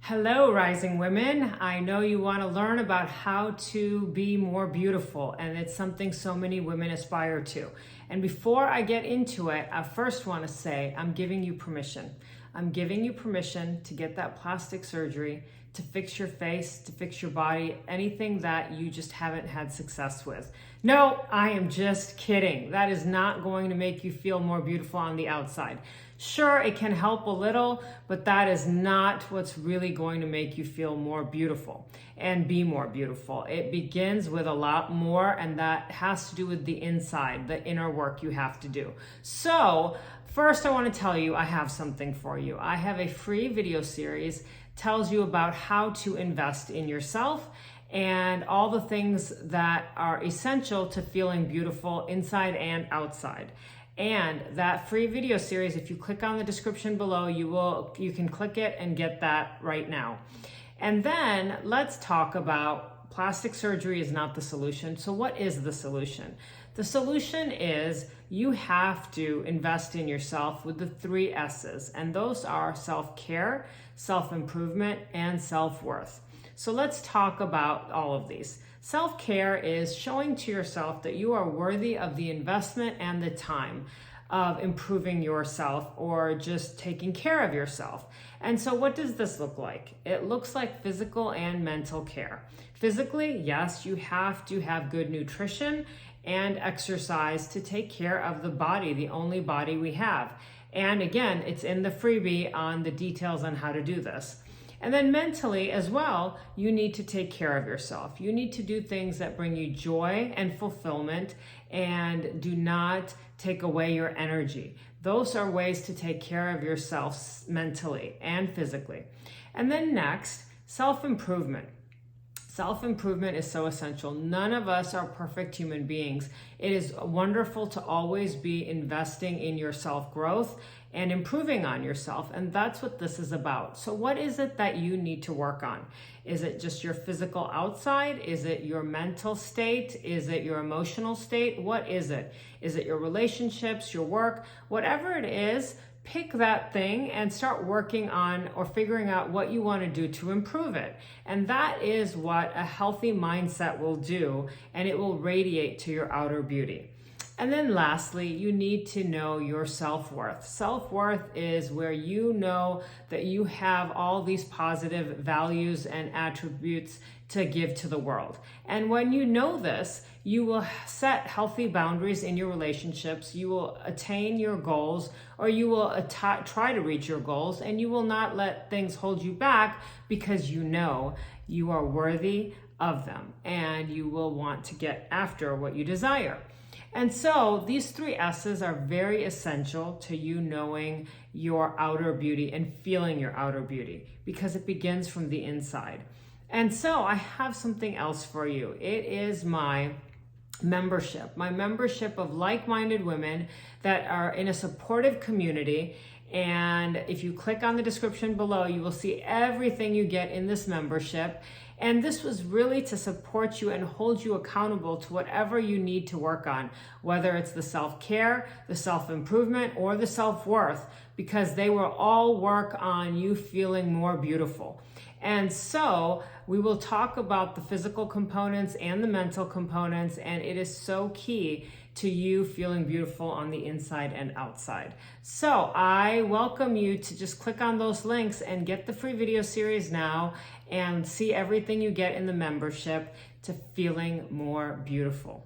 Hello, rising women. I know you want to learn about how to be more beautiful, and it's something so many women aspire to. And before I get into it, I first want to say I'm giving you permission. I'm giving you permission to get that plastic surgery, to fix your face, to fix your body, anything that you just haven't had success with. No, I am just kidding. That is not going to make you feel more beautiful on the outside. Sure, it can help a little, but that is not what's really going to make you feel more beautiful and be more beautiful. It begins with a lot more, and that has to do with the inside, the inner work you have to do. So, first I want to tell you I have something for you. I have a free video series tells you about how to invest in yourself and all the things that are essential to feeling beautiful inside and outside. And that free video series, if you click on the description below, you can click it and get that right now. And then let's talk about plastic surgery is not the solution. So what is the solution? The solution is you have to invest in yourself with the 3 S's, and those are self-care, self-improvement, and self-worth. So let's talk about all of these. Self-care is showing to yourself that you are worthy of the investment and the time of improving yourself or just taking care of yourself. And so what does this look like? It looks like physical and mental care. Physically, yes, you have to have good nutrition and exercise to take care of the body, the only body we have. And again, it's in the freebie on the details on how to do this. And then mentally as well, you need to take care of yourself. You need to do things that bring you joy and fulfillment and do not take away your energy. Those are ways to take care of yourself mentally and physically. And then next, self-improvement. Self-improvement is so essential. None of us are perfect human beings. It is wonderful to always be investing in your self-growth and improving on yourself. And that's what this is about. So what is it that you need to work on? Is it just your physical outside? Is it your mental state? Is it your emotional state? What is it? Is it your relationships, your work? Whatever it is, pick that thing and start working on or figuring out what you want to do to improve it. And that is what a healthy mindset will do, and it will radiate to your outer beauty. And then lastly, you need to know your self-worth. Self-worth is where you know that you have all these positive values and attributes to give to the world. And when you know this, you will set healthy boundaries in your relationships, you will attain your goals, or you will try to reach your goals, and you will not let things hold you back because you know you are worthy of them and you will want to get after what you desire. And so these 3 S's are very essential to you knowing your outer beauty and feeling your outer beauty because it begins from the inside. And so I have something else for you. It is my membership of like-minded women that are in a supportive community. And if you click on the description below, you will see everything you get in this membership. And this was really to support you and hold you accountable to whatever you need to work on, whether it's the self-care, the self-improvement, or the self-worth, because they will all work on you feeling more beautiful. And so we will talk about the physical components and the mental components, and it is so key to you feeling beautiful on the inside and outside. So I welcome you to just click on those links and get the free video series now and see everything you get in the membership to feeling more beautiful.